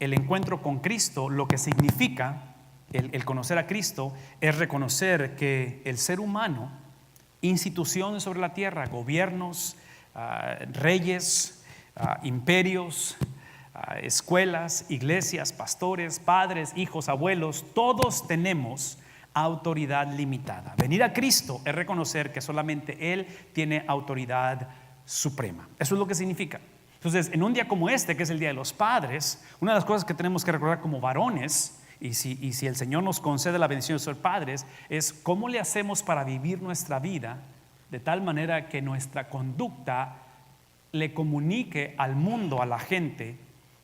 el encuentro con Cristo, lo que significa el conocer a Cristo, es reconocer que el ser humano, instituciones sobre la tierra, gobiernos, reyes, imperios, escuelas, iglesias, pastores, padres, hijos, abuelos, todos tenemos autoridad limitada. Venir a Cristo es reconocer que solamente Él tiene autoridad suprema. Eso es lo que significa. Entonces, en un día como este, que es el Día de los Padres, una de las cosas que tenemos que recordar como varones, y si el Señor nos concede la bendición de ser padres, es cómo le hacemos para vivir nuestra vida de tal manera que nuestra conducta le comunique al mundo, a la gente,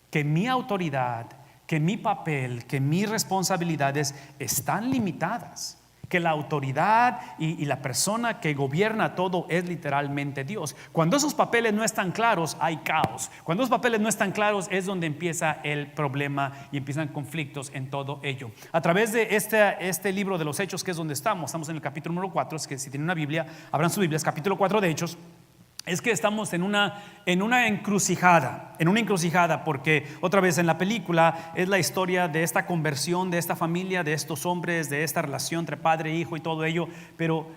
que mi autoridad, que mi papel, que mis responsabilidades están limitadas, que la autoridad y la persona que gobierna todo es literalmente Dios. Cuando esos papeles no están claros, hay caos. Cuando esos papeles no están claros es donde empieza el problema y empiezan conflictos en todo ello. A través de este libro de los Hechos, que es donde estamos en el capítulo número 4, es que si tienen una Biblia, abran su Biblia, es capítulo 4 de Hechos. Es que estamos en una encrucijada, porque otra vez en la película es la historia de esta conversión, de esta familia, de estos hombres, de esta relación entre padre e hijo y todo ello, pero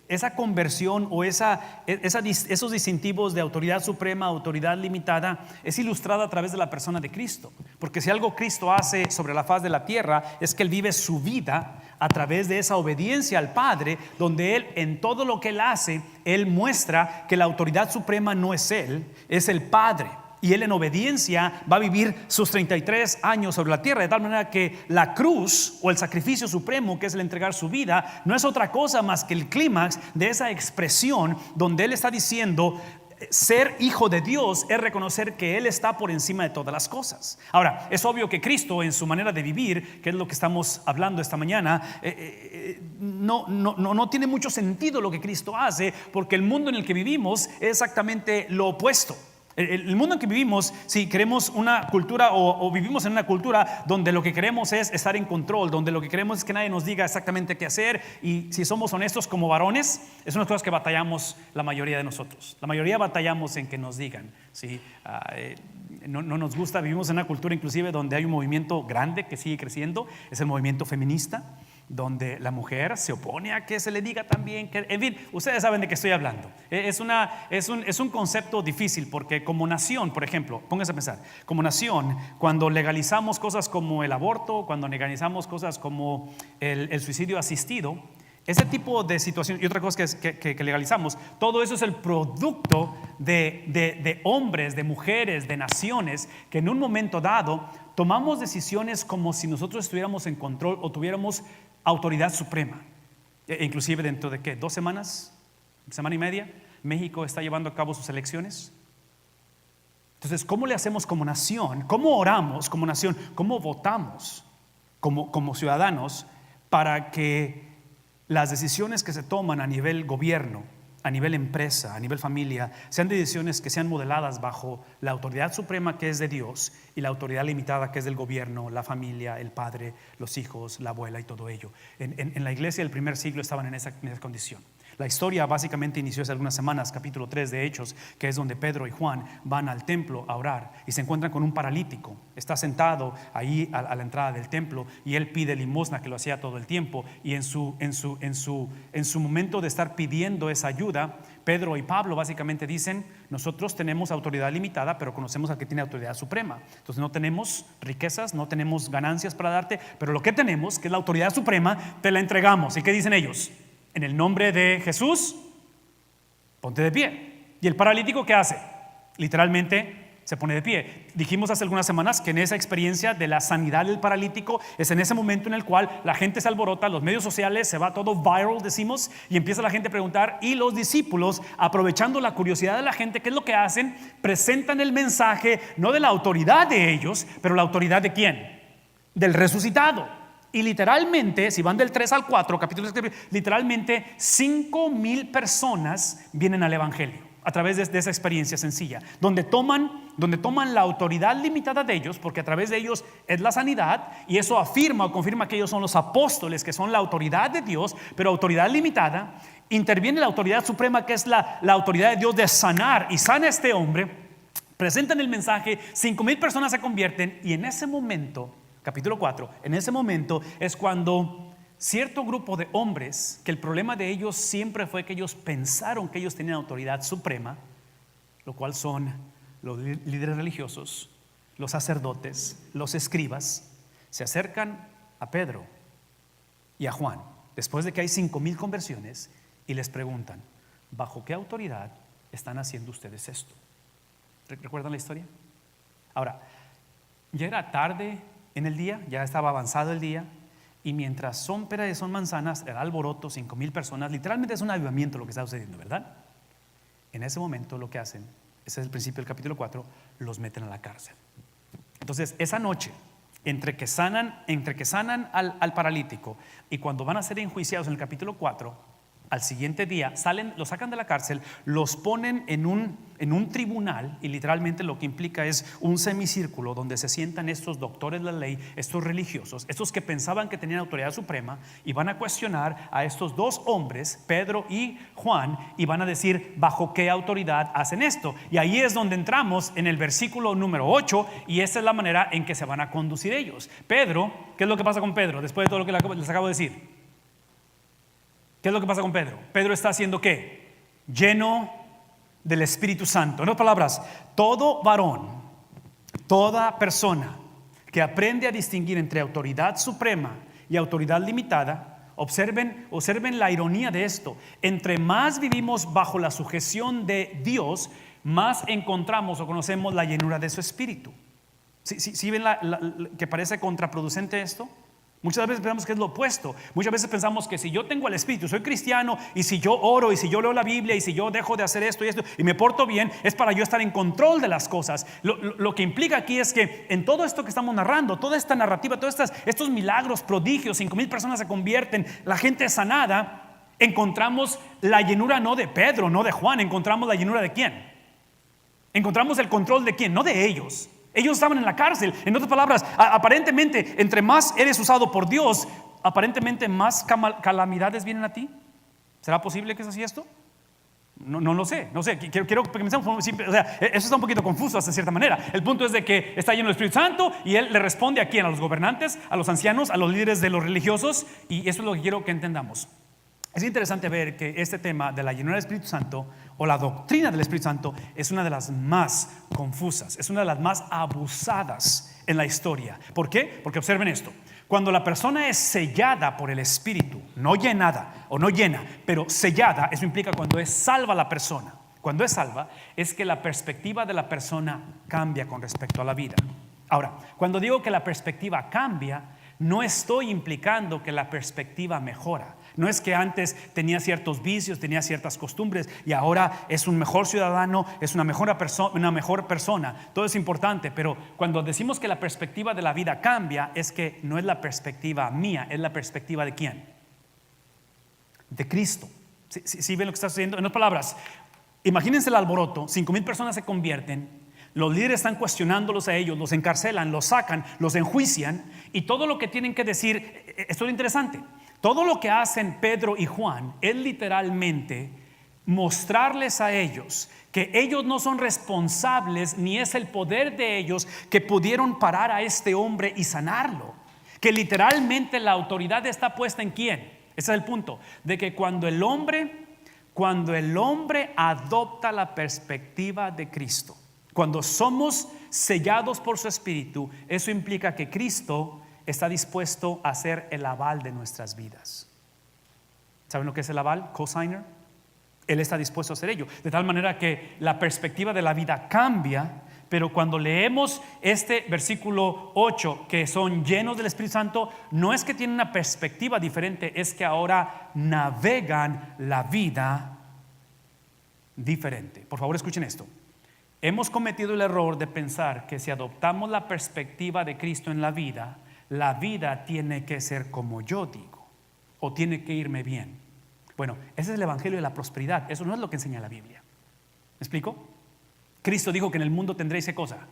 esa conversión o esos distintivos de autoridad suprema, autoridad limitada, es ilustrada a través de la persona de Cristo. Porque si algo Cristo hace sobre la faz de la tierra es que Él vive su vida a través de esa obediencia al Padre, donde Él, en todo lo que Él hace, Él muestra que la autoridad suprema no es Él, es el Padre. Y Él en obediencia va a vivir sus 33 años sobre la tierra, de tal manera que la cruz o el sacrificio supremo, que es el entregar su vida, no es otra cosa más que el clímax de esa expresión donde Él está diciendo: ser hijo de Dios es reconocer que Él está por encima de todas las cosas. Ahora, es obvio que Cristo, en su manera de vivir, que es lo que estamos hablando esta mañana, no tiene mucho sentido lo que Cristo hace, porque el mundo en el que vivimos es exactamente lo opuesto. El mundo en que vivimos, si queremos una cultura o vivimos en una cultura donde lo que queremos es estar en control, donde lo que queremos es que nadie nos diga exactamente qué hacer, y si somos honestos como varones, es una de las cosas que batallamos la mayoría de nosotros. La mayoría batallamos en que nos digan, ¿sí? No nos gusta, vivimos en una cultura inclusive donde hay un movimiento grande que sigue creciendo, es el movimiento feminista, donde la mujer se opone a que se le diga también que, en fin, ustedes saben de qué estoy hablando. Es un concepto difícil, porque como nación, por ejemplo, pónganse a pensar, como nación, cuando legalizamos cosas como el aborto, cuando legalizamos cosas como el suicidio asistido, ese tipo de situación y otra cosa que legalizamos, todo eso es el producto de hombres, de mujeres, de naciones que en un momento dado tomamos decisiones como si nosotros estuviéramos en control o tuviéramos autoridad suprema. Inclusive dentro de ¿qué? 2 semanas, semana y media, México está llevando a cabo sus elecciones. Entonces, ¿cómo le hacemos como nación? ¿Cómo oramos como nación? ¿Cómo votamos como ciudadanos para que las decisiones que se toman a nivel gobierno, a nivel empresa, a nivel familia, sean decisiones que sean modeladas bajo la autoridad suprema que es de Dios y la autoridad limitada que es del gobierno, la familia, el padre, los hijos, la abuela y todo ello? En la iglesia del primer siglo estaban en esa condición. La historia básicamente inició hace algunas semanas, capítulo 3 de Hechos, que es donde Pedro y Juan van al templo a orar y se encuentran con un paralítico. Está sentado ahí a la entrada del templo y él pide limosna, que lo hacía todo el tiempo, y en su momento de estar pidiendo esa ayuda, Pedro y Pablo básicamente dicen: nosotros tenemos autoridad limitada, pero conocemos al que tiene autoridad suprema. Entonces no tenemos riquezas, no tenemos ganancias para darte, pero lo que tenemos, que es la autoridad suprema, te la entregamos. ¿Y qué dicen ellos? En el nombre de Jesús, ponte de pie. ¿Y el paralítico qué hace? Literalmente se pone de pie. Dijimos hace algunas semanas que en esa experiencia de la sanidad del paralítico es en ese momento en el cual la gente se alborota, los medios sociales, se va todo viral, decimos, y empieza la gente a preguntar, y los discípulos, aprovechando la curiosidad de la gente, ¿qué es lo que hacen? Presentan el mensaje, no de la autoridad de ellos, pero la autoridad de ¿quién? Del resucitado. Y literalmente, si van del 3 al 4, capítulos, literalmente 5,000 personas vienen al evangelio a través de esa experiencia sencilla, donde toman la autoridad limitada de ellos, porque a través de ellos es la sanidad, y eso afirma o confirma que ellos son los apóstoles, que son la autoridad de Dios, pero autoridad limitada. Interviene la autoridad suprema, que es la autoridad de Dios de sanar, y sana a este hombre, Presentan el mensaje, 5,000 personas se convierten y en ese momento, capítulo 4, en ese momento es cuando cierto grupo de hombres, que el problema de ellos siempre fue que ellos pensaron que ellos tenían autoridad suprema, lo cual son los líderes religiosos, los sacerdotes, los escribas, se acercan a Pedro y a Juan, después de que hay 5,000 conversiones, y les preguntan: ¿bajo qué autoridad están haciendo ustedes esto? ¿Recuerdan la historia? Ahora, ya era tarde en el día, ya estaba avanzado el día, y mientras son peras y son manzanas, era alboroto, 5,000 personas, literalmente es un avivamiento lo que está sucediendo, ¿verdad? En ese momento lo que hacen, ese es el principio del capítulo 4, los meten a la cárcel. Entonces, esa noche, entre que sanan al paralítico y cuando van a ser enjuiciados en el capítulo 4, al siguiente día los sacan de la cárcel, los ponen en un tribunal, y literalmente lo que implica es un semicírculo donde se sientan estos doctores de la ley, estos religiosos, estos que pensaban que tenían autoridad suprema, y van a cuestionar a estos dos hombres, Pedro y Juan, y van a decir bajo qué autoridad hacen esto. Y ahí es donde entramos en el versículo número 8, y esa es la manera en que se van a conducir ellos. Pedro, ¿qué es lo que pasa con Pedro después de todo lo que les acabo de decir? ¿Qué es lo que pasa con Pedro? Pedro está haciendo ¿qué? Lleno del Espíritu Santo. En otras palabras, todo varón, toda persona que aprende a distinguir entre autoridad suprema y autoridad limitada, observen la ironía de esto. Entre más vivimos bajo la sujeción de Dios, más encontramos o conocemos la llenura de su Espíritu. ¿Sí ven que parece contraproducente esto? Muchas veces pensamos que es lo opuesto. Muchas veces pensamos que si yo tengo el Espíritu, soy cristiano, y si yo oro, y si yo leo la Biblia, y si yo dejo de hacer esto y esto, y me porto bien, es para yo estar en control de las cosas. Lo que implica aquí es que en todo esto que estamos narrando, toda esta narrativa, todos estos milagros, prodigios, 5,000 personas se convierten, la gente es sanada, encontramos la llenura no de Pedro, no de Juan, encontramos la llenura de ¿quién? Encontramos el control de ¿quién? No de ellos. Ellos estaban en la cárcel. En otras palabras, aparentemente, entre más eres usado por Dios, aparentemente más calamidades vienen a ti. ¿Será posible que es así esto? No lo sé. Quiero que pensemos, o sea, eso está un poquito confuso hasta cierta manera. El punto es de que está lleno del Espíritu Santo y Él le responde a ¿quién? A los gobernantes, a los ancianos, a los líderes de los religiosos, y eso es lo que quiero que entendamos. Es interesante ver que este tema de la llenura del Espíritu Santo o la doctrina del Espíritu Santo es una de las más confusas, es una de las más abusadas en la historia. ¿Por qué? Porque observen esto: cuando la persona es sellada por el Espíritu, no llenada o no llena, pero sellada, eso implica cuando es salva la persona. Cuando es salva, es que la perspectiva de la persona cambia con respecto a la vida. Ahora, cuando digo que la perspectiva cambia, no estoy implicando que la perspectiva mejora. No es que antes tenía ciertos vicios, tenía ciertas costumbres y ahora es un mejor ciudadano, es una mejor persona. Todo es importante, pero cuando decimos que la perspectiva de la vida cambia, es que no es la perspectiva mía, es la perspectiva de ¿quién? De Cristo. ¿Sí ven lo que está sucediendo? En otras palabras, imagínense el alboroto, 5,000 personas se convierten, los líderes están cuestionándolos a ellos, los encarcelan, los sacan, los enjuician, y todo lo que tienen que decir, esto es interesante. Todo lo que hacen Pedro y Juan es literalmente mostrarles a ellos que ellos no son responsables, ni es el poder de ellos que pudieron parar a este hombre y sanarlo. Que literalmente la autoridad está puesta en ¿quién? Ese es el punto, de que cuando el hombre adopta la perspectiva de Cristo, cuando somos sellados por su Espíritu, eso implica que Cristo está dispuesto a ser el aval de nuestras vidas. ¿Saben lo que es el aval? Cosigner. Él está dispuesto a hacer ello, de tal manera que la perspectiva de la vida cambia. Pero cuando leemos este versículo 8, que son llenos del Espíritu Santo, no es que tienen una perspectiva diferente, es que ahora navegan la vida diferente. Por favor, escuchen esto. Hemos cometido el error de pensar que si adoptamos la perspectiva de Cristo en la vida tiene que ser como yo digo, o tiene que irme bien. Bueno, ese es el evangelio de la prosperidad. Eso no es lo que enseña la Biblia. ¿Me explico? Cristo dijo que en el mundo tendréis ¿qué cosa?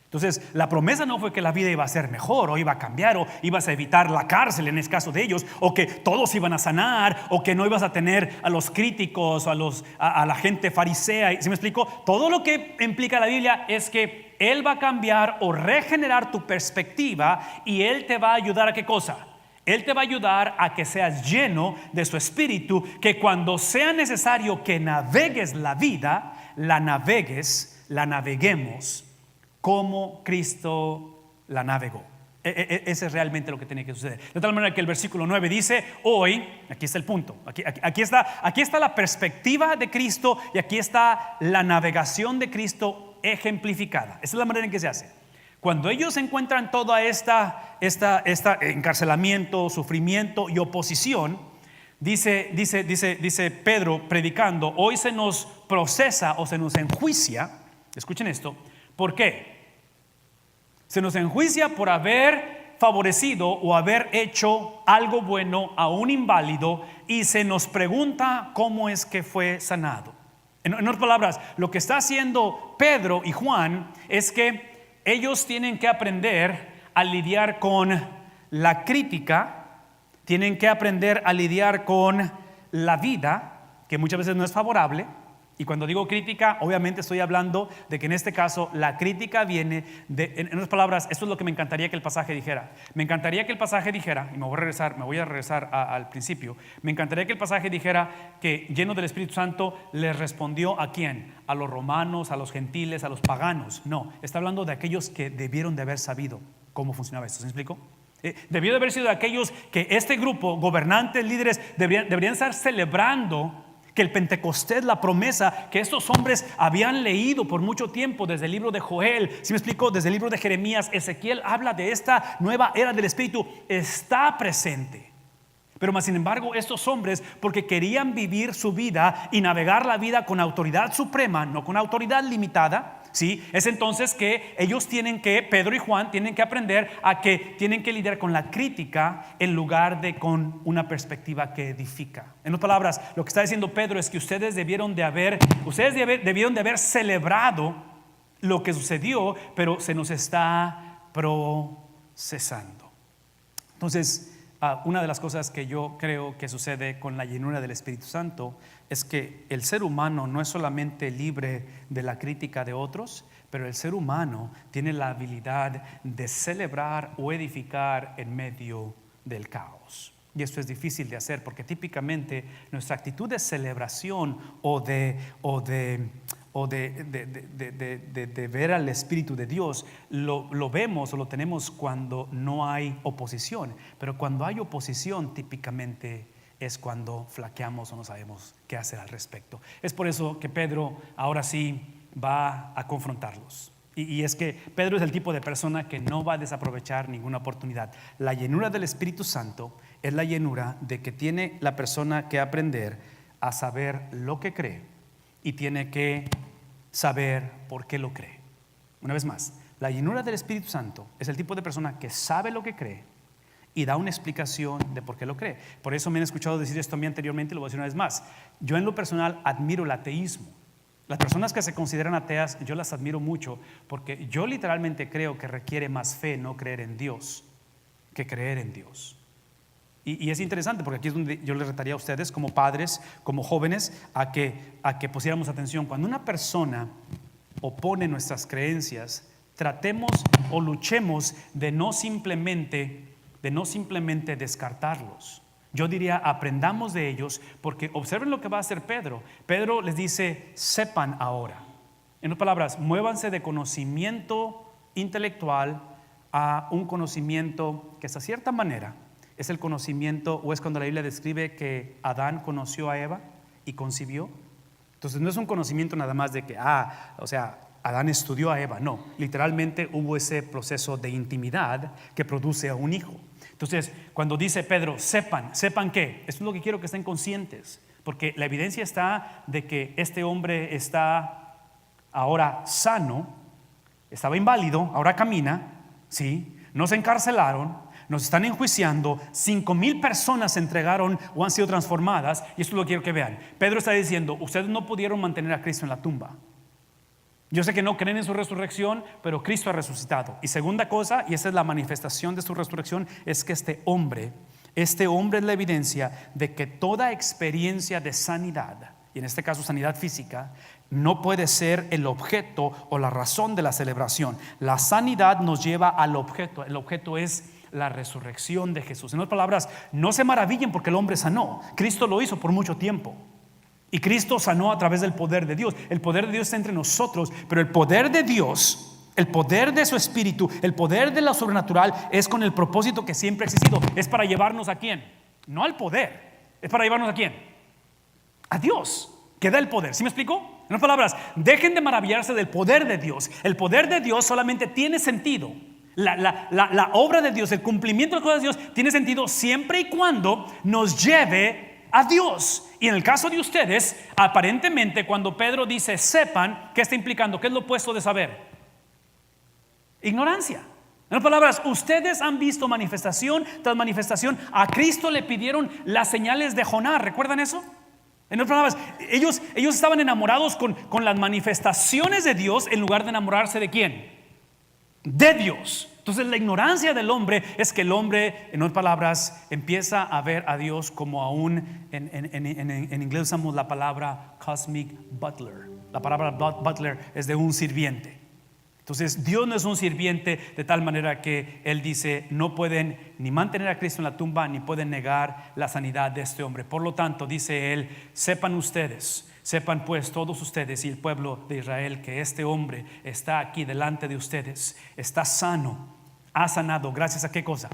Entonces, la promesa no fue que la vida iba a ser mejor o iba a cambiar o ibas a evitar la cárcel en el caso de ellos, o que todos iban a sanar, o que no ibas a tener a los críticos o a la gente farisea. ¿Sí me explico? Todo lo que implica la Biblia es que Él va a cambiar o regenerar tu perspectiva, y Él te va a ayudar a ¿qué cosa? Él te va a ayudar a que seas lleno de su espíritu, que cuando sea necesario que navegues la vida, la naveguemos como Cristo la navegó. Ese es realmente lo que tiene que suceder. De tal manera que el versículo 9 dice: hoy, aquí está el punto, aquí está la perspectiva de Cristo, y aquí está la navegación de Cristo ejemplificada. Esa es la manera en que se hace. Cuando ellos encuentran toda esta encarcelamiento, sufrimiento y oposición, dice Pedro predicando: hoy se nos procesa o se nos enjuicia. Escuchen esto. ¿Por qué? Se nos enjuicia por haber favorecido o haber hecho algo bueno a un inválido, y se nos pregunta cómo es que fue sanado. En otras palabras, lo que está haciendo Pedro y Juan es que ellos tienen que aprender a lidiar con la crítica, tienen que aprender a lidiar con la vida, que muchas veces no es favorable. Y cuando digo crítica, obviamente estoy hablando de que en este caso la crítica viene de, en otras palabras, esto es lo que me encantaría que el pasaje dijera. Me encantaría que el pasaje dijera, y me voy a regresar al principio. Me encantaría que el pasaje dijera que, lleno del Espíritu Santo, les respondió ¿a quién? A los romanos, a los gentiles, a los paganos. No, está hablando de aquellos que debieron de haber sabido cómo funcionaba esto. ¿Se me explico? Debió de haber sido de aquellos que este grupo, gobernantes, líderes, deberían estar celebrando que el Pentecostés, la promesa que estos hombres habían leído por mucho tiempo, desde el libro de Joel, ¿sí me explico? Desde el libro de Jeremías, Ezequiel habla de esta nueva era del Espíritu, está presente. Pero más sin embargo, estos hombres, porque querían vivir su vida y navegar la vida con autoridad suprema, no con autoridad limitada, ¿sí? Es entonces que ellos Pedro y Juan tienen que aprender a que tienen que lidiar con la crítica en lugar de con una perspectiva que edifica. En otras palabras, lo que está diciendo Pedro es que ustedes debieron de haber celebrado lo que sucedió, pero se nos está procesando. Entonces, una de las cosas que yo creo que sucede con la llenura del Espíritu Santo es que el ser humano no es solamente libre de la crítica de otros, pero el ser humano tiene la habilidad de celebrar o edificar en medio del caos. Y esto es difícil de hacer porque típicamente nuestra actitud de celebración o de ver al Espíritu de Dios lo vemos o lo tenemos cuando no hay oposición. Pero cuando hay oposición, típicamente es cuando flaqueamos o no sabemos qué hacer al respecto. Es por eso que Pedro ahora sí va a confrontarlos. Y es que Pedro es el tipo de persona que no va a desaprovechar ninguna oportunidad. La llenura del Espíritu Santo es la llenura de que tiene la persona que aprender a saber lo que cree, y tiene que saber por qué lo cree. Una vez más, la llenura del Espíritu Santo es el tipo de persona que sabe lo que cree y da una explicación de por qué lo cree. Por eso me han escuchado decir esto a mí anteriormente, y lo voy a decir una vez más. Yo en lo personal admiro el ateísmo. Las personas que se consideran ateas, yo las admiro mucho, porque yo literalmente creo que requiere más fe no creer en Dios que creer en Dios. Y es interesante porque aquí es donde yo les retaría a ustedes como padres, como jóvenes, a que pusiéramos atención. Cuando una persona opone nuestras creencias, tratemos o luchemos de no simplemente descartarlos. Yo diría, aprendamos de ellos, porque observen lo que va a hacer Pedro. Pedro les dice: sepan ahora. En otras palabras, muévanse de conocimiento intelectual a un conocimiento que, hasta cierta manera, es el conocimiento, o es cuando la Biblia describe que Adán conoció a Eva y concibió. Entonces no es un conocimiento nada más de que Adán estudió a Eva. No, literalmente hubo ese proceso de intimidad que produce a un hijo. Entonces, cuando dice Pedro, sepan ¿qué? Esto es lo que quiero que estén conscientes, porque la evidencia está de que este hombre está ahora sano, estaba inválido, ahora camina, ¿sí? No se encarcelaron, nos están enjuiciando, 5,000 personas se entregaron o han sido transformadas, y esto es lo que quiero que vean. Pedro está diciendo: ustedes no pudieron mantener a Cristo en la tumba. Yo sé que no creen en su resurrección, pero Cristo ha resucitado. Y segunda cosa, y esa es la manifestación de su resurrección, es que este hombre es la evidencia de que toda experiencia de sanidad, y en este caso sanidad física, no puede ser el objeto o la razón de la celebración. La sanidad nos lleva al objeto. El objeto es la resurrección de Jesús. En otras palabras, no se maravillen porque el hombre sanó. Cristo lo hizo por mucho tiempo. Y Cristo sanó a través del poder de Dios. El poder de Dios está entre nosotros, pero el poder de Dios, el poder de su Espíritu, el poder de lo sobrenatural es con el propósito que siempre ha existido. Es para llevarnos a ¿quién? No al poder. Es para llevarnos a ¿quién? A Dios, que da el poder. ¿Sí me explico? En otras palabras, dejen de maravillarse del poder de Dios. El poder de Dios solamente tiene sentido. La obra de Dios, el cumplimiento de las cosas de Dios tiene sentido siempre y cuando nos lleve a Dios. Y en el caso de ustedes, aparentemente cuando Pedro dice sepan, ¿qué está implicando? ¿Qué es lo opuesto de saber? Ignorancia. En otras palabras, ustedes han visto manifestación tras manifestación. A Cristo le pidieron las señales de Jonás. ¿Recuerdan eso? En otras palabras, ellos estaban enamorados con las manifestaciones de Dios en lugar de enamorarse de ¿quién? De Dios. Entonces la ignorancia del hombre es que el hombre, en otras palabras, empieza a ver a Dios como aún en inglés usamos la palabra cosmic butler. La palabra butler es de un sirviente. Entonces Dios no es un sirviente de tal manera que Él dice no pueden ni mantener a Cristo en la tumba ni pueden negar la sanidad de este hombre. Por lo tanto, dice Él, sepan pues todos ustedes y el pueblo de Israel que este hombre está aquí delante de ustedes, está sano, ha sanado. ¿Gracias a qué cosa?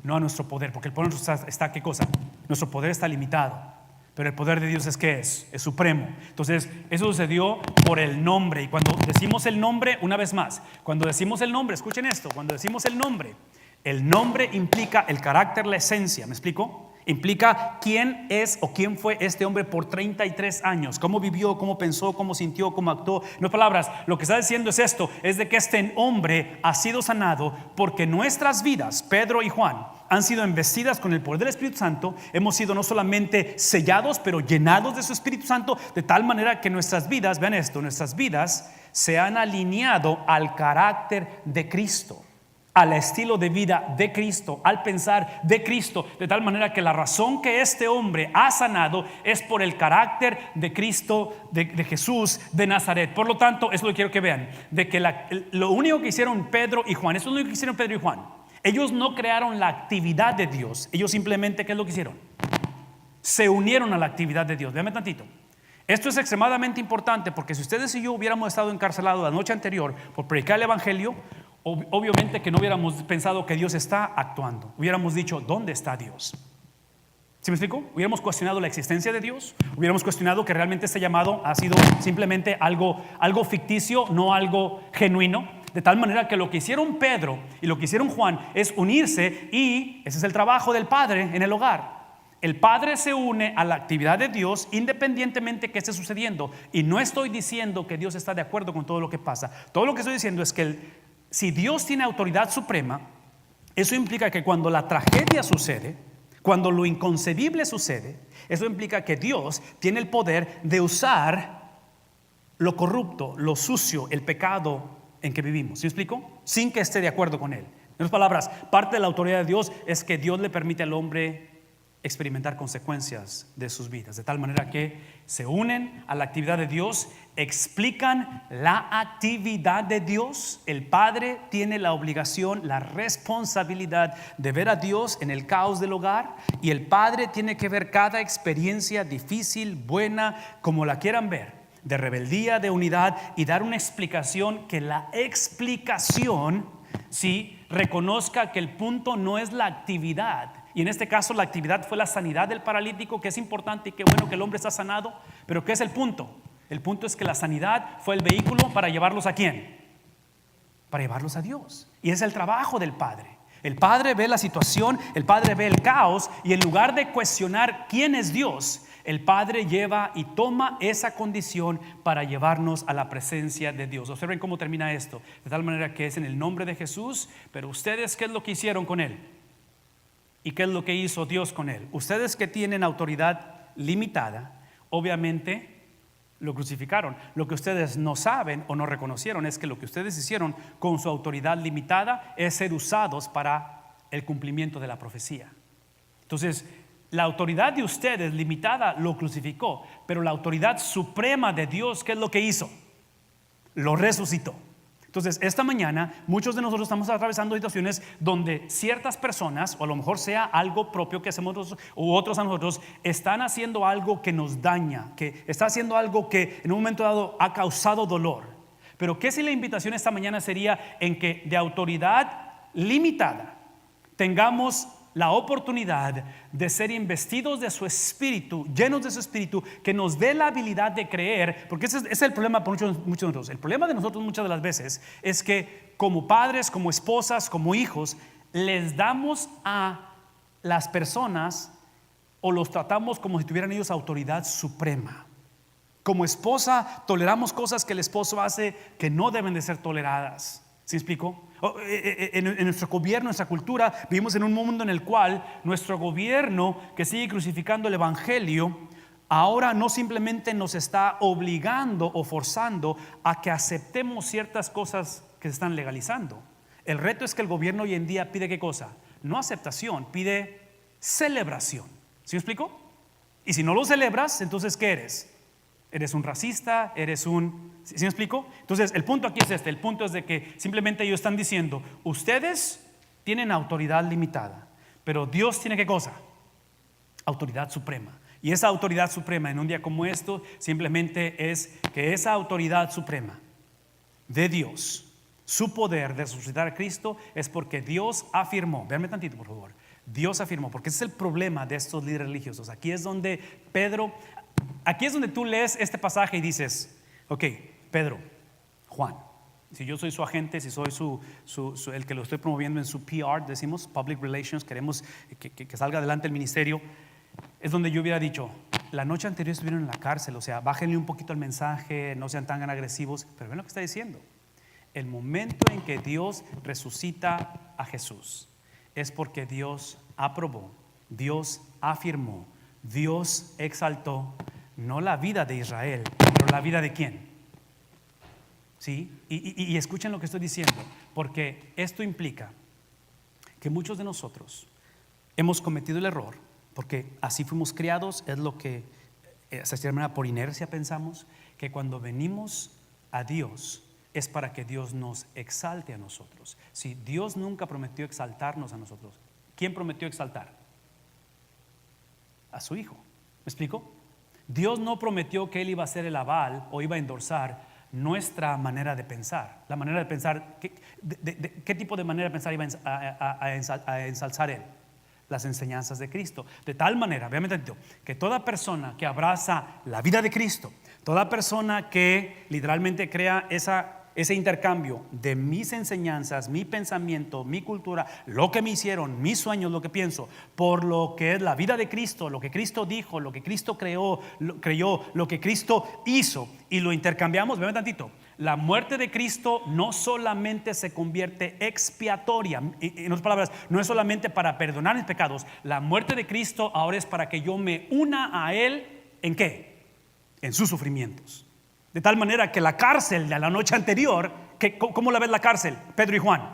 No a nuestro poder, porque el poder está ¿qué cosa? Nuestro poder está limitado. Pero el poder de Dios es ¿qué es? Es supremo. Entonces eso sucedió por el nombre. Y cuando decimos el nombre, una vez más, cuando decimos el nombre, escuchen esto, cuando decimos el nombre implica el carácter, la esencia. ¿Me explico? Implica quién es o quién fue este hombre por 33 años. Cómo vivió, cómo pensó, cómo sintió, cómo actuó. En otras palabras, lo que está diciendo es esto, es de que este hombre ha sido sanado porque nuestras vidas, Pedro y Juan, han sido investidas con el poder del Espíritu Santo. Hemos sido no solamente sellados, pero llenados de su Espíritu Santo, de tal manera que nuestras vidas, vean esto, nuestras vidas se han alineado al carácter de Cristo, al estilo de vida de Cristo, al pensar de Cristo, de tal manera que la razón que este hombre ha sanado es por el carácter de Cristo, de Jesús de Nazaret. Por lo tanto, eso lo quiero que vean, de que lo único que hicieron Pedro y Juan, eso es lo único que hicieron Pedro y Juan. Ellos no crearon la actividad de Dios. Ellos simplemente, ¿qué es lo que hicieron? Se unieron a la actividad de Dios. Véame tantito. Esto es extremadamente importante porque si ustedes y yo hubiéramos estado encarcelados la noche anterior por predicar el evangelio, obviamente que no hubiéramos pensado que Dios está actuando. Hubiéramos dicho, ¿dónde está Dios? ¿Sí me explico? Hubiéramos cuestionado la existencia de Dios. Hubiéramos cuestionado que realmente este llamado ha sido simplemente algo ficticio, no algo genuino. De tal manera que lo que hicieron Pedro y lo que hicieron Juan es unirse, y ese es el trabajo del padre en el hogar. El padre se une a la actividad de Dios independientemente que esté sucediendo. Y no estoy diciendo que Dios está de acuerdo con todo lo que pasa. Todo lo que estoy diciendo es que si Dios tiene autoridad suprema, eso implica que cuando la tragedia sucede, cuando lo inconcebible sucede, eso implica que Dios tiene el poder de usar lo corrupto, lo sucio, el pecado en que vivimos. ¿Sí me explico? Sin que esté de acuerdo con él. En otras palabras, parte de la autoridad de Dios es que Dios le permite al hombre experimentar consecuencias de sus vidas, de tal manera que se unen a la actividad de Dios, explican la actividad de Dios. El padre tiene la obligación, la responsabilidad de ver a Dios en el caos del hogar, y el padre tiene que ver cada experiencia difícil, buena, como la quieran ver, de rebeldía, de unidad, y dar una explicación, que la explicación sí reconozca que el punto no es la actividad. Y en este caso la actividad fue la sanidad del paralítico, que es importante y qué bueno que el hombre está sanado. Pero ¿qué es el punto? El punto es que la sanidad fue el vehículo para llevarlos ¿a quién? Para llevarlos a Dios. Y es el trabajo del padre. El padre ve la situación, el padre ve el caos, y en lugar de cuestionar quién es Dios, el Padre lleva y toma esa condición para llevarnos a la presencia de Dios. Observen cómo termina esto, de tal manera que es en el nombre de Jesús. Pero ustedes, ¿qué es lo que hicieron con él? ¿Y qué es lo que hizo Dios con él? Ustedes que tienen autoridad limitada, obviamente Lo crucificaron. Lo que ustedes no saben o no reconocieron es que lo que ustedes hicieron con su autoridad limitada es ser usados para el cumplimiento de la profecía. Entonces, la autoridad de ustedes limitada lo crucificó, pero la autoridad suprema de Dios, ¿qué es lo que hizo? Lo resucitó. Entonces, esta mañana muchos de nosotros estamos atravesando situaciones donde ciertas personas, o a lo mejor sea algo propio que hacemos nosotros u otros a nosotros, están haciendo algo que nos daña, que está haciendo algo que en un momento dado ha causado dolor. Pero ¿qué si la invitación esta mañana sería en que de autoridad limitada tengamos la oportunidad de ser investidos de su espíritu, llenos de su espíritu, que nos dé la habilidad de creer? Porque ese es el problema para muchos de nosotros. El problema de nosotros muchas de las veces es que como padres, como esposas, como hijos, les damos a las personas o los tratamos como si tuvieran ellos autoridad suprema. Como esposa toleramos cosas que el esposo hace que no deben de ser toleradas. ¿Sí me explico? En nuestro gobierno, nuestra cultura, vivimos en un mundo en el cual nuestro gobierno, que sigue crucificando el evangelio, ahora no simplemente nos está obligando o forzando a que aceptemos ciertas cosas que se están legalizando. El reto es que el gobierno hoy en día pide ¿qué cosa? No aceptación, pide celebración. ¿Sí me explico? Y si no lo celebras, entonces ¿qué eres? Eres un racista, eres un... ¿Sí me explico? Entonces el punto aquí es este. El punto es de que simplemente ellos están diciendo: ustedes tienen autoridad limitada, pero Dios tiene ¿qué cosa? Autoridad suprema. Y esa autoridad suprema en un día como esto simplemente es que esa autoridad suprema de Dios, su poder de resucitar a Cristo, es porque Dios afirmó. Véanme tantito por favor. Dios afirmó, porque ese es el problema de estos líderes religiosos. Aquí es donde aquí es donde tú lees este pasaje y dices: ok, Pedro, Juan, si yo soy su agente, si soy el que lo estoy promoviendo en su PR, decimos Public Relations, queremos que salga adelante el ministerio, es donde yo hubiera dicho: la noche anterior estuvieron en la cárcel, o sea, bájenle un poquito el mensaje, no sean tan agresivos. Pero ven lo que está diciendo: el momento en que Dios resucita a Jesús es porque Dios aprobó, Dios afirmó, Dios exaltó no la vida de Israel, pero la vida de ¿quién? ¿Sí? Y escuchen lo que estoy diciendo, porque esto implica que muchos de nosotros hemos cometido el error, porque así fuimos criados, es lo que de cierta manera por inercia pensamos, que cuando venimos a Dios es para que Dios nos exalte a nosotros. Si Dios nunca prometió exaltarnos a nosotros, ¿quién prometió exaltar? A su Hijo. ¿Me explico? Dios no prometió que Él iba a ser el aval o iba a endorsar nuestra manera de pensar. La manera de pensar, ¿qué tipo de manera de pensar iba a ensalzar Él? Las enseñanzas de Cristo. De tal manera, véanme tantito, que toda persona que abraza la vida de Cristo, toda persona que literalmente crea ese intercambio de mis enseñanzas, mi pensamiento, mi cultura, lo que me hicieron, mis sueños, lo que pienso, por lo que es la vida de Cristo, lo que Cristo dijo, lo que Cristo creyó, lo que Cristo hizo, y lo intercambiamos. Vean tantito, la muerte de Cristo no solamente se convierte expiatoria, en otras palabras, no es solamente para perdonar mis pecados. La muerte de Cristo ahora es para que yo me una a Él. ¿En qué? En sus sufrimientos. De tal manera que la cárcel de la noche anterior, ¿cómo la ves la cárcel, Pedro y Juan?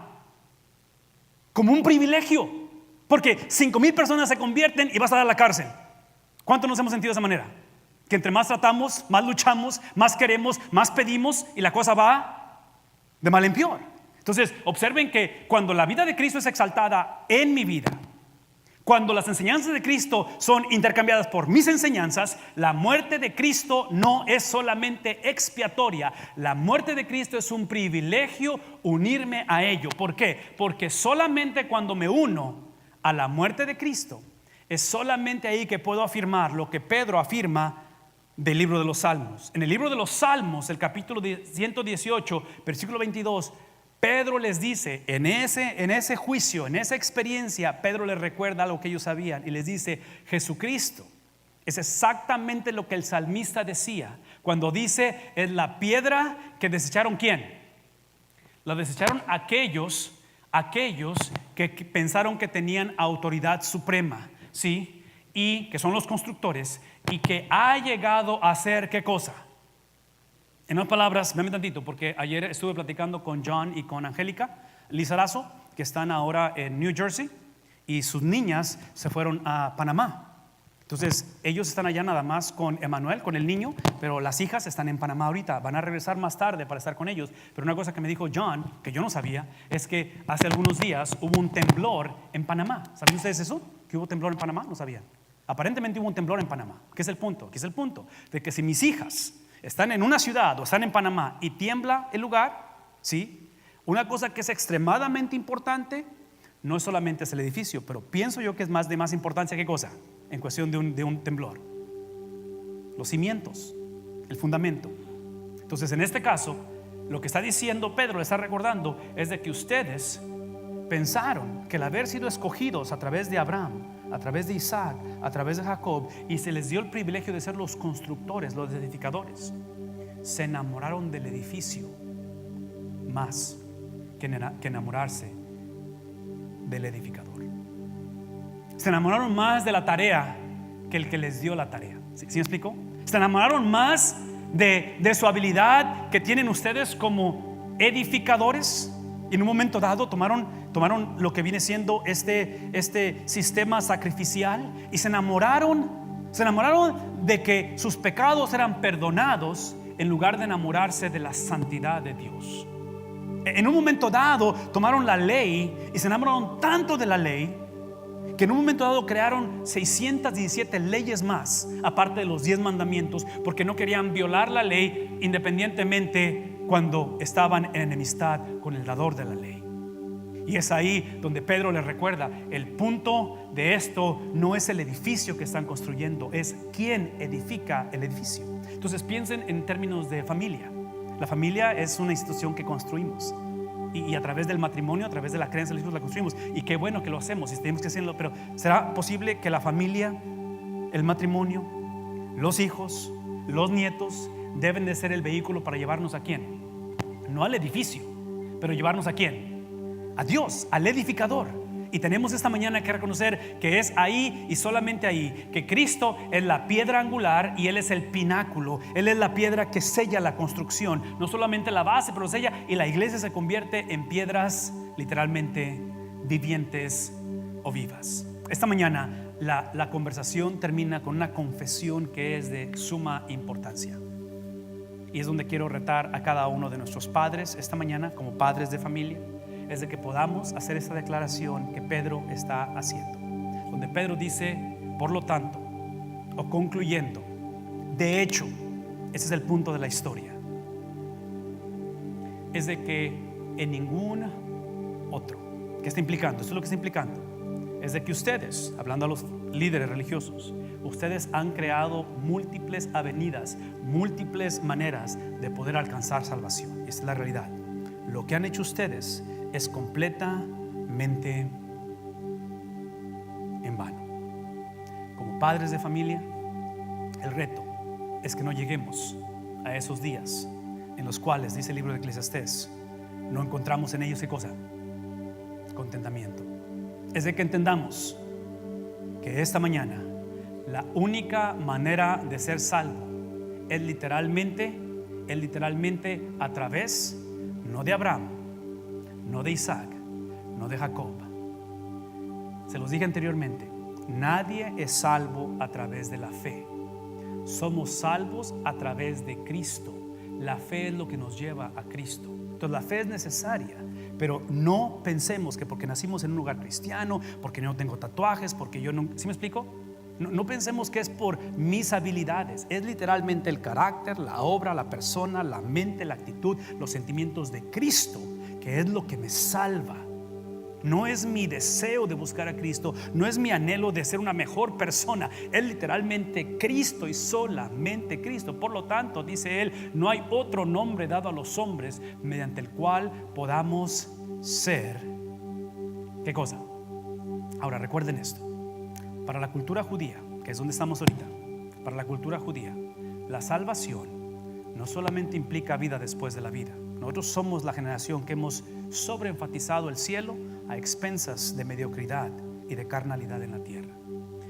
Como un privilegio, porque 5,000 personas se convierten y vas a dar a la cárcel. ¿Cuántos nos hemos sentido de esa manera? Que entre más tratamos, más luchamos, más queremos, más pedimos, y la cosa va de mal en peor. Entonces observen que cuando la vida de Cristo es exaltada en mi vida, cuando las enseñanzas de Cristo son intercambiadas por mis enseñanzas, la muerte de Cristo no es solamente expiatoria. La muerte de Cristo es un privilegio unirme a ello. ¿Por qué? Porque solamente cuando me uno a la muerte de Cristo, es solamente ahí que puedo afirmar lo que Pedro afirma del libro de los Salmos. En el libro de los Salmos, el capítulo 118, versículo 22, Pedro les dice, en ese juicio, en esa experiencia, Pedro les recuerda algo que ellos sabían y les dice: Jesucristo es exactamente lo que el salmista decía cuando dice: es la piedra que desecharon. ¿Quién? La desecharon aquellos que pensaron que tenían autoridad suprema, ¿sí? Y que son los constructores, y que ha llegado a ser ¿qué cosa? En otras palabras, véame tantito, porque ayer estuve platicando con John y con Angélica Lizarazo, que están ahora en New Jersey, y sus niñas se fueron a Panamá. Entonces ellos están allá nada más con Emanuel, con el niño, pero las hijas están en Panamá ahorita. Van a regresar más tarde para estar con ellos. Pero una cosa que me dijo John, que yo no sabía, es que hace algunos días hubo un temblor en Panamá. ¿Saben ustedes eso? ¿Que hubo temblor en Panamá? No sabían. Aparentemente hubo un temblor en Panamá. ¿Qué es el punto? ¿Qué es el punto? De que si mis hijas están en una ciudad o están en Panamá y tiembla el lugar, ¿sí? Una cosa que es extremadamente importante no es solamente el edificio, pero pienso yo que es de más importancia. ¿Qué cosa? En cuestión de un temblor, los cimientos, el fundamento. Entonces, en este caso, lo que está diciendo Pedro, le está recordando, es de que ustedes pensaron que el haber sido escogidos a través de Abraham, a través de Isaac, a través de Jacob, y se les dio el privilegio de ser los constructores, los edificadores, se enamoraron del edificio más que enamorarse del edificador. Se enamoraron más de la tarea que el que les dio la tarea. ¿Sí me explico? Se enamoraron más de su habilidad que tienen ustedes como edificadores, y en un momento dado tomaron lo que viene siendo este sistema sacrificial, y se enamoraron de que sus pecados eran perdonados en lugar de enamorarse de la santidad de Dios. En un momento dado tomaron la ley y se enamoraron tanto de la ley que en un momento dado crearon 617 leyes más, aparte de los 10 mandamientos, porque no querían violar la ley independientemente cuando estaban en enemistad con el dador de la ley. Y es ahí donde Pedro les recuerda: el punto de esto no es el edificio que están construyendo, es quién edifica el edificio. Entonces piensen en términos de familia. La familia es una institución que construimos, y a través del matrimonio, a través de la creencia en Jesús la construimos, y qué bueno que lo hacemos y tenemos que hacerlo. Pero ¿será posible que la familia, el matrimonio, los hijos, los nietos deben de ser el vehículo para llevarnos a quién? No al edificio, pero llevarnos a quién? A Dios, al edificador. Y tenemos esta mañana que reconocer que es ahí y solamente ahí que Cristo es la piedra angular y Él es el pináculo. Él es la piedra que sella la construcción, no solamente la base, pero sella, y la iglesia se convierte en piedras literalmente vivientes o vivas. Esta mañana la conversación termina con una confesión que es de suma importancia, y es donde quiero retar a cada uno de nuestros padres esta mañana como padres de familia. Es de que podamos hacer esta declaración que Pedro está haciendo, donde Pedro dice: por lo tanto, o concluyendo, de hecho, ese es el punto de la historia, es de que en ningún otro. ¿Qué está implicando? Esto es lo que está implicando, es de que ustedes, hablando a los líderes religiosos, ustedes han creado múltiples avenidas, múltiples maneras de poder alcanzar salvación. Esta es la realidad. Lo que han hecho ustedes es completamente en vano. Como padres de familia, el reto es que no lleguemos a esos días en los cuales, dice el libro de Eclesiastés, no encontramos en ellos ¿qué cosa? Contentamiento. Es de que entendamos que esta mañana la única manera de ser salvo es literalmente a través, no de Abraham, no de Isaac, no de Jacob. Se los dije anteriormente, nadie es salvo a través de la fe. Somos salvos a través de Cristo. La fe es lo que nos lleva a Cristo. Entonces la fe es necesaria, pero no pensemos que porque nacimos en un lugar cristiano, porque yo no tengo tatuajes, porque yo no, ¿sí me explico? No pensemos que es por mis habilidades. Es literalmente el carácter, la obra, la persona, la mente, la actitud, los sentimientos de Cristo, que es lo que me salva. No es mi deseo de buscar a Cristo, no es mi anhelo de ser una mejor persona. Es literalmente Cristo y solamente Cristo. Por lo tanto, dice él, no hay otro nombre dado a los hombres mediante el cual podamos ser. ¿Qué cosa? Ahora recuerden esto. Para la cultura judía, que es donde estamos ahorita, para la cultura judía, la salvación no solamente implica vida después de la vida. Nosotros somos la generación que hemos sobreenfatizado el cielo a expensas de mediocridad y de carnalidad en la tierra.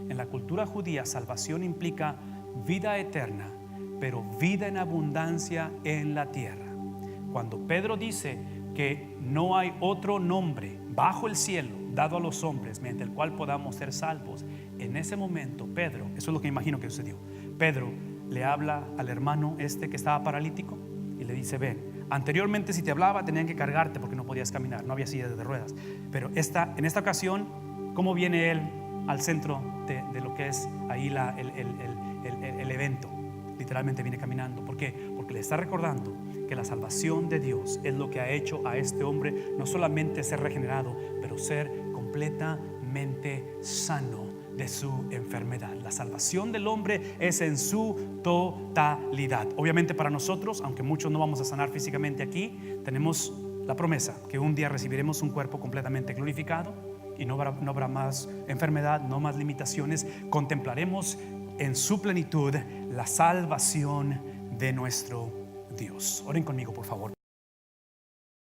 En la cultura judía, salvación implica vida eterna pero vida en abundancia en la tierra. Cuando Pedro dice que no hay otro nombre bajo el cielo dado a los hombres mediante el cual podamos ser salvos, en ese momento Pedro, eso es lo que imagino que sucedió, Pedro le habla al hermano este que estaba paralítico y le dice: ven, anteriormente si te hablaba tenían que cargarte porque no podías caminar, no había silla de ruedas, pero en esta ocasión, ¿cómo viene él al centro de lo que es ahí el evento? Literalmente viene caminando. ¿Por qué? Porque le está recordando que la salvación de Dios es lo que ha hecho a este hombre no solamente ser regenerado, pero ser completamente sano de su enfermedad. La salvación del hombre es en su totalidad. Obviamente para nosotros, aunque muchos no vamos a sanar físicamente aquí, tenemos la promesa que un día recibiremos un cuerpo completamente glorificado y no habrá más enfermedad, no más limitaciones. Contemplaremos en su plenitud la salvación de nuestro Dios. Oren conmigo, por favor.